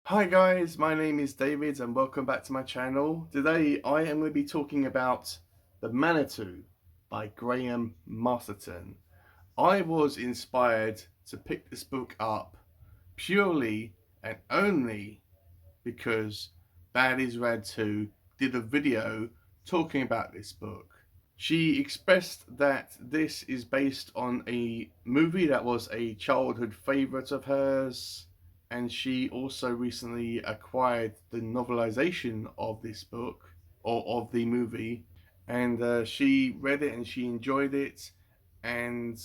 Hi guys, my name is David and welcome back to my channel. Today I am going to be talking about The Manitou by Graham Masterton. I was inspired to pick this book up purely and only because BADisRAD2 did a video talking about this book. She expressed that this is based on a movie that was a childhood favourite of hers, and she also recently acquired the novelization of this book or of the movie, and she read it and she enjoyed it. And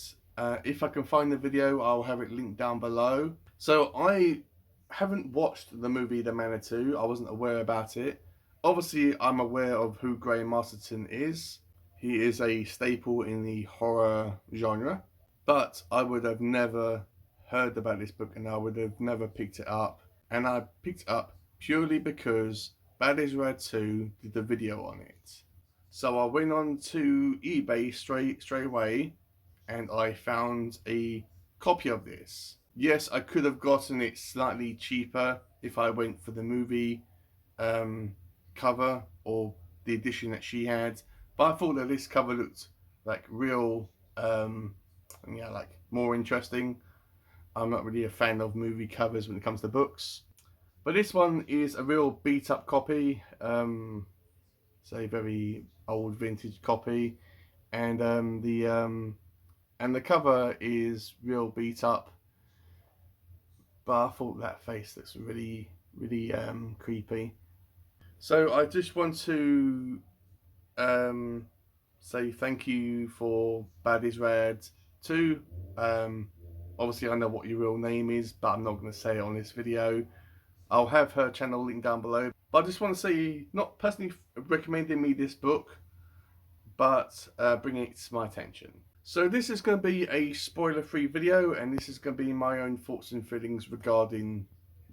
if I can find the video, I'll have it linked down below. So I haven't watched the movie The Manitou. I wasn't aware about it. Obviously, I'm aware of who Graham Masterton is. He is a staple in the horror genre, but I would have never heard about this book and I would have never picked it up. And I picked it up purely because BADisRAD2 did the video on it. So I went on to eBay straight away and I found a copy of this. Yes, I could have gotten it slightly cheaper if I went for the movie cover or the edition that she had, but I thought that this cover looked like real, like more interesting. I'm not really a fan of movie covers when it comes to books, but this one is a real beat up copy. It's a very old vintage copy, and the cover is real beat up. But I thought that face looks really creepy. So I just want to say thank you for BADisRAD2. Obviously I know what your real name is, but I'm not going to say it on this video. I'll have her channel linked down below. But I just want to say, not personally recommending me this book, but bringing it to my attention. So this is going to be a spoiler-free video, and this is going to be my own thoughts and feelings regarding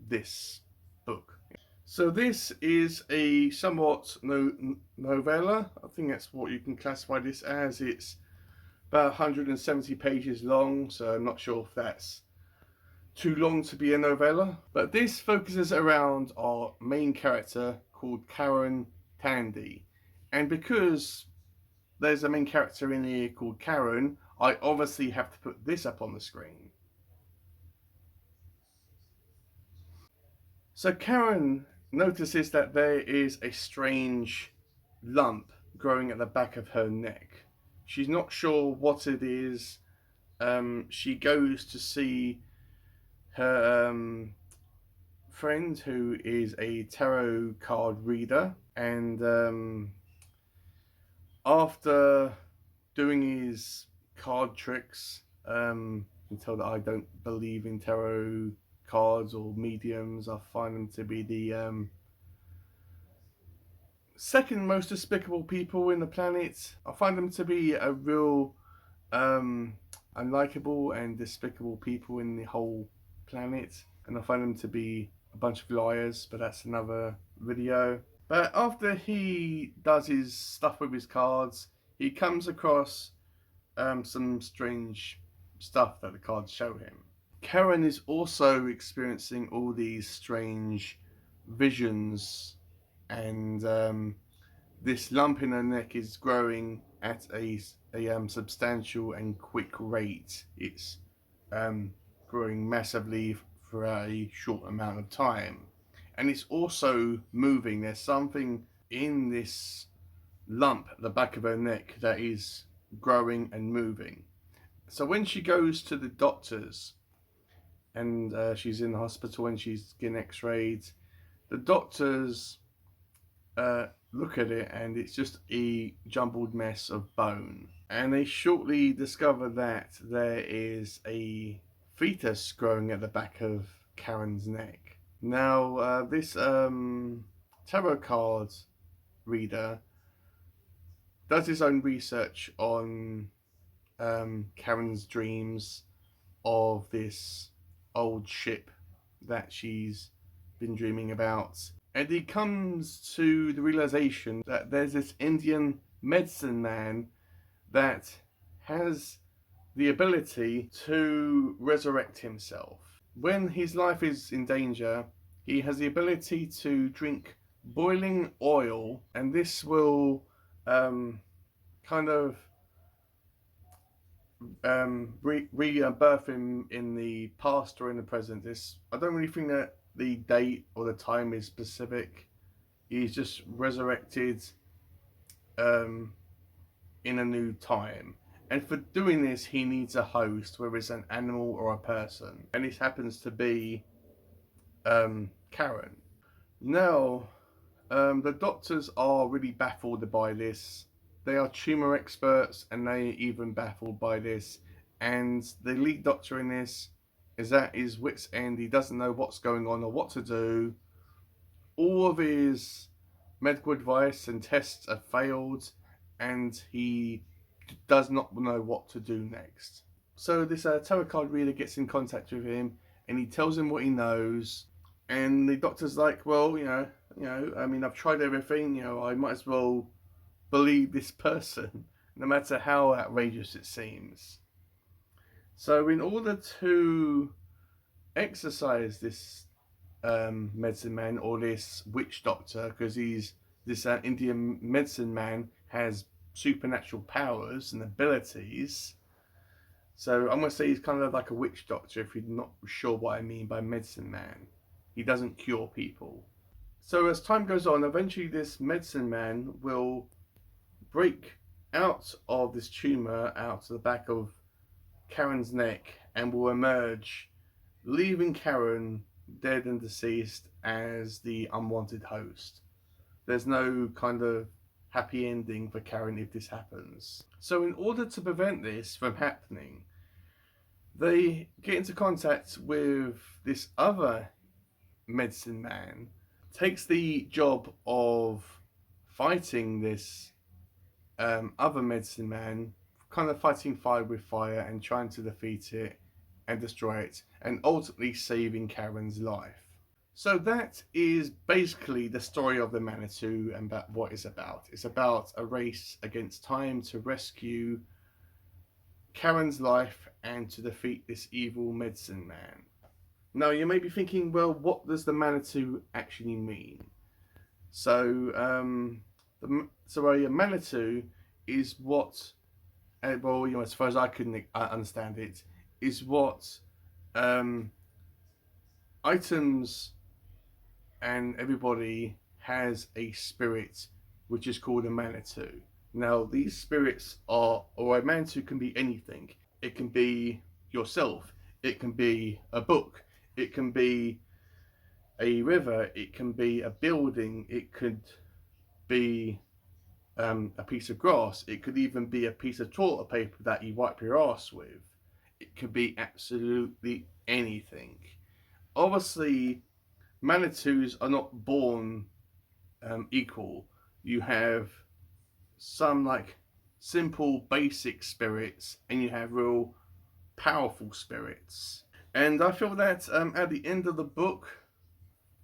this book. So this is a somewhat novella. I think that's what you can classify this as. It's about 170 pages long, so I'm not sure if that's too long to be a novella. But this focuses around our main character called Karen Tandy. And because there's a main character in here called Karen, I obviously have to put this up on the screen. So Karen notices that there is a strange lump growing at the back of her neck. She's not sure what it is. She goes to see her friend, who is a tarot card reader, and after doing his card tricks, you can tell that I don't believe in tarot cards or mediums. I find them to be the second most despicable people in the planet. I find them to be a real unlikable and despicable people in the whole planet, and I find them to be a bunch of liars, but that's another video. But after he does his stuff with his cards, he comes across some strange stuff that the cards show him. Karen is also experiencing all these strange visions, and this lump in her neck is growing at a substantial and quick rate. It's growing massively for a short amount of time, and it's also moving. There's something in this lump at the back of her neck that is growing and moving. So when she goes to the doctors, and she's in the hospital and she's getting x-rayed, the doctors look at it and it's just a jumbled mess of bone, and they shortly discover that there is a fetus growing at the back of Karen's neck. Now this tarot card reader does his own research on Karen's dreams of this old ship that she's been dreaming about, and he comes to the realization that there's this Indian medicine man that has the ability to resurrect himself. When his life is in danger, He has the ability to drink boiling oil, and this will kind of rebirth him in the past or in the present. I don't really think that the date or the time is specific. He's just resurrected um, in a new time. And for doing this, he needs a host, whether it's an animal or a person. And this happens to be Karen. Now, the doctors are really baffled by this. They are tumor experts and they are even baffled by this. And the lead doctor in this is at his wit's end. He doesn't know what's going on or what to do. All of his medical advice and tests have failed, and he does not know what to do next. So this tarot card reader gets in contact with him, and he tells him what he knows. And the doctor's like, well, I mean, I've tried everything. I might as well believe this person, no matter how outrageous it seems. So in order to exercise this medicine man or this witch doctor, because this Indian medicine man has supernatural powers and abilities. So I'm going to say he's kind of like a witch doctor if you're not sure what I mean by medicine man. He doesn't cure people. So as time goes on, eventually this medicine man will break out of this tumor out to the back of Karen's neck and will emerge, leaving Karen dead and deceased as the unwanted host. There's no kind of happy ending for Karen if this happens. So in order to prevent this from happening, they get into contact with this other medicine man, takes the job of fighting this other medicine man, kind of fighting fire with fire and trying to defeat it and destroy it, and ultimately saving Karen's life. So that is basically the story of the Manitou and what it's about. It's about a race against time to rescue Karen's life and to defeat this evil medicine man. Now you may be thinking, well, what does the Manitou actually mean? So, a Manitou is what, well, as far as I can understand it, is what items and everybody has a spirit which is called a Manitou. Now, these spirits or a Manitou can be anything. It can be yourself. It can be a book. It can be a river. It can be a building. It could be a piece of grass. It could even be a piece of toilet paper that you wipe your ass with. It could be absolutely anything. Obviously, Manitous are not born equal. You have some like simple basic spirits and you have real powerful spirits. And I feel that at the end of the book,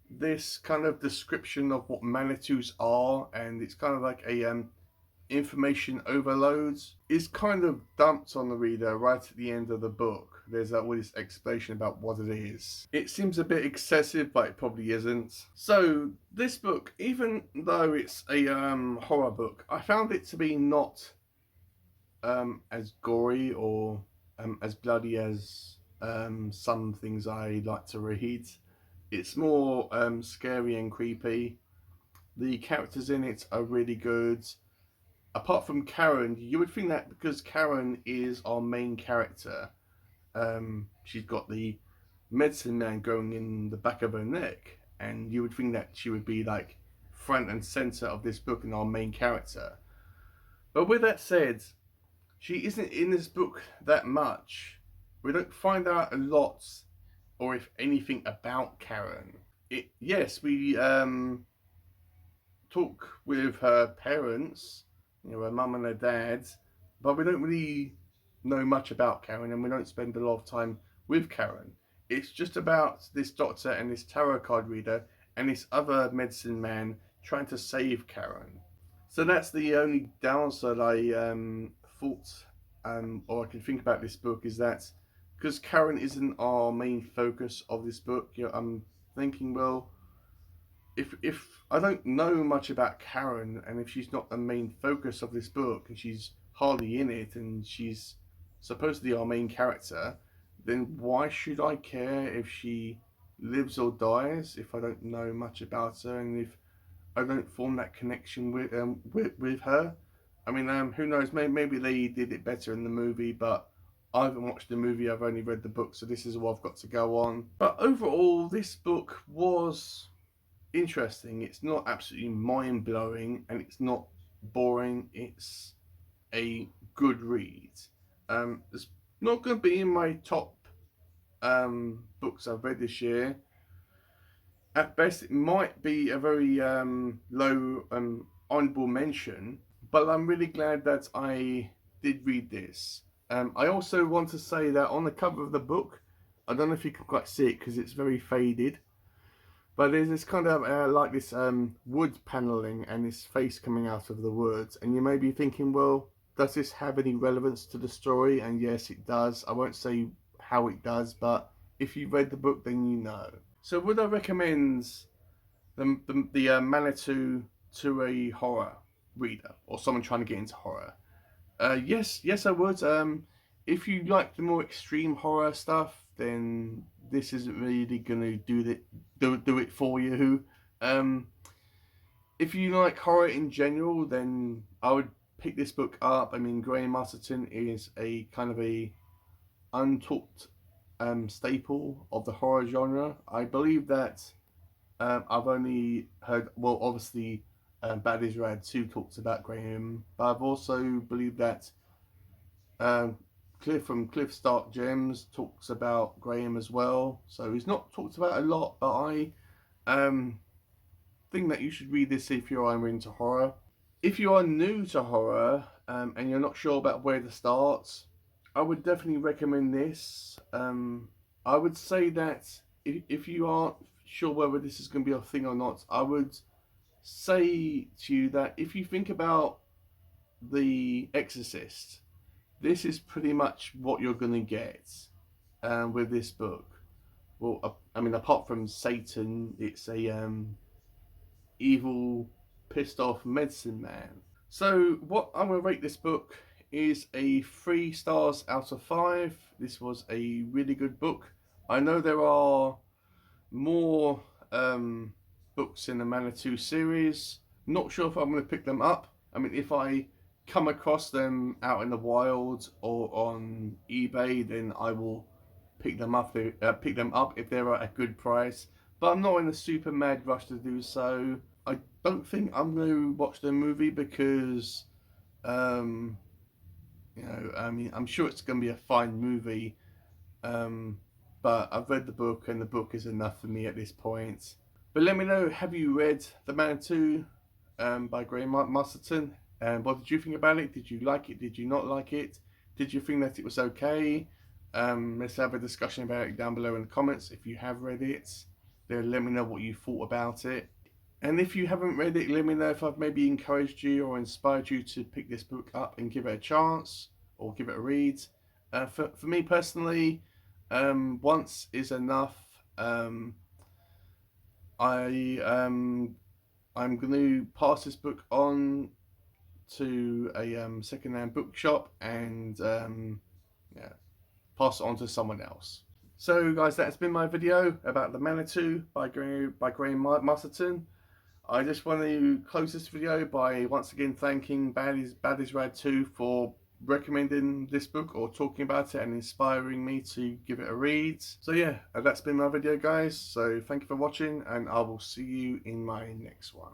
this kind of description of what Manitous are, and it's kind of like a information overload, is kind of dumped on the reader right at the end of the book. There's all this explanation about what it is. It seems a bit excessive, but it probably isn't. So this book, even though it's a horror book, I found it to be not as gory or as bloody as some things I like to read. It's more scary and creepy. The characters in it are really good. Apart from Karen, you would think that because Karen is our main character, she's got the medicine man going in the back of her neck, and you would think that she would be like front and center of this book and our main character. But with that said, she isn't in this book that much. We don't find out a lot, or if anything, about Karen. Yes, we talk with her parents, her mum and her dad, but we don't really know much about Karen, and we don't spend a lot of time with Karen. It's just about this doctor and this tarot card reader and this other medicine man trying to save Karen. So that's the only downside I thought, or I can think about this book, is that because Karen isn't our main focus of this book, thinking, well, if I don't know much about Karen, and if she's not the main focus of this book, and she's hardly in it, and she's supposedly our main character, then why should I care if she lives or dies if I don't know much about her, and if I don't form that connection with her? I mean, who knows? Maybe they did it better in the movie, but I haven't watched the movie. I've only read the book, so this is all I've got to go on. But overall, this book was interesting. It's not absolutely mind blowing, and it's not boring. It's a good read. It's not going to be in my top books I've read this year. At best, it might be a very low honourable mention, but I'm really glad that I did read this. I also want to say that on the cover of the book, I don't know if you can quite see it because it's very faded, but there's this kind of like this wood paneling and this face coming out of the woods, and you may be thinking, well, does this have any relevance to the story? And yes, it does. I won't say how it does, but if you've read the book, then you know. So would I recommend the Manitou to a horror reader or someone trying to get into horror? Yes, I would. If you like the more extreme horror stuff, then this isn't really going to do it for you. If you like horror in general, then I would pick this book up. I mean, Graham Masterton is a kind of a untalked staple of the horror genre. I believe that I've only heard, well, obviously BADisRAD2 talks about Graham, but I've also believed that Cliff from Cliff's Dark Gems talks about Graham as well. So he's not talked about a lot, but I think that you should read this if you are into horror. If you are new to horror and you're not sure about where to start, I would definitely recommend this. I would say that if you aren't sure whether this is going to be a thing or not, I would say to you that if you think about The Exorcist, this is pretty much what you're going to get with this book. Well, I mean, apart from Satan, it's a evil, pissed off medicine man. So what I'm going to rate this book is a 3 stars out of 5. This was a really good book. I know there are more books in the Manitou series. Not sure if I'm going to pick them up. I mean, if I come across them out in the wild or on eBay, then I will pick them up if they're at a good price. But I'm not in a super mad rush to do so. I don't think I'm going to watch the movie because, you know, I mean, I'm sure it's going to be a fine movie. But I've read the book, and the book is enough for me at this point. But let me know, have you read The Manitou by Graham Masterton? And what did you think about it? Did you like it? Did you not like it? Did you think that it was okay? Let's have a discussion about it down below in the comments. If you have read it, then let me know what you thought about it. And if you haven't read it, let me know if I've maybe encouraged you or inspired you to pick this book up and give it a chance or give it a read. For me personally, once is enough. I'm going to pass this book on to a second-hand bookshop and yeah, pass it on to someone else. So guys, that's been my video about The Manitou by Graham Masterton. I just want to close this video by once again thanking BADisRAD2 for recommending this book or talking about it and inspiring me to give it a read. So yeah, that's been my video guys. So thank you for watching, and I will see you in my next one.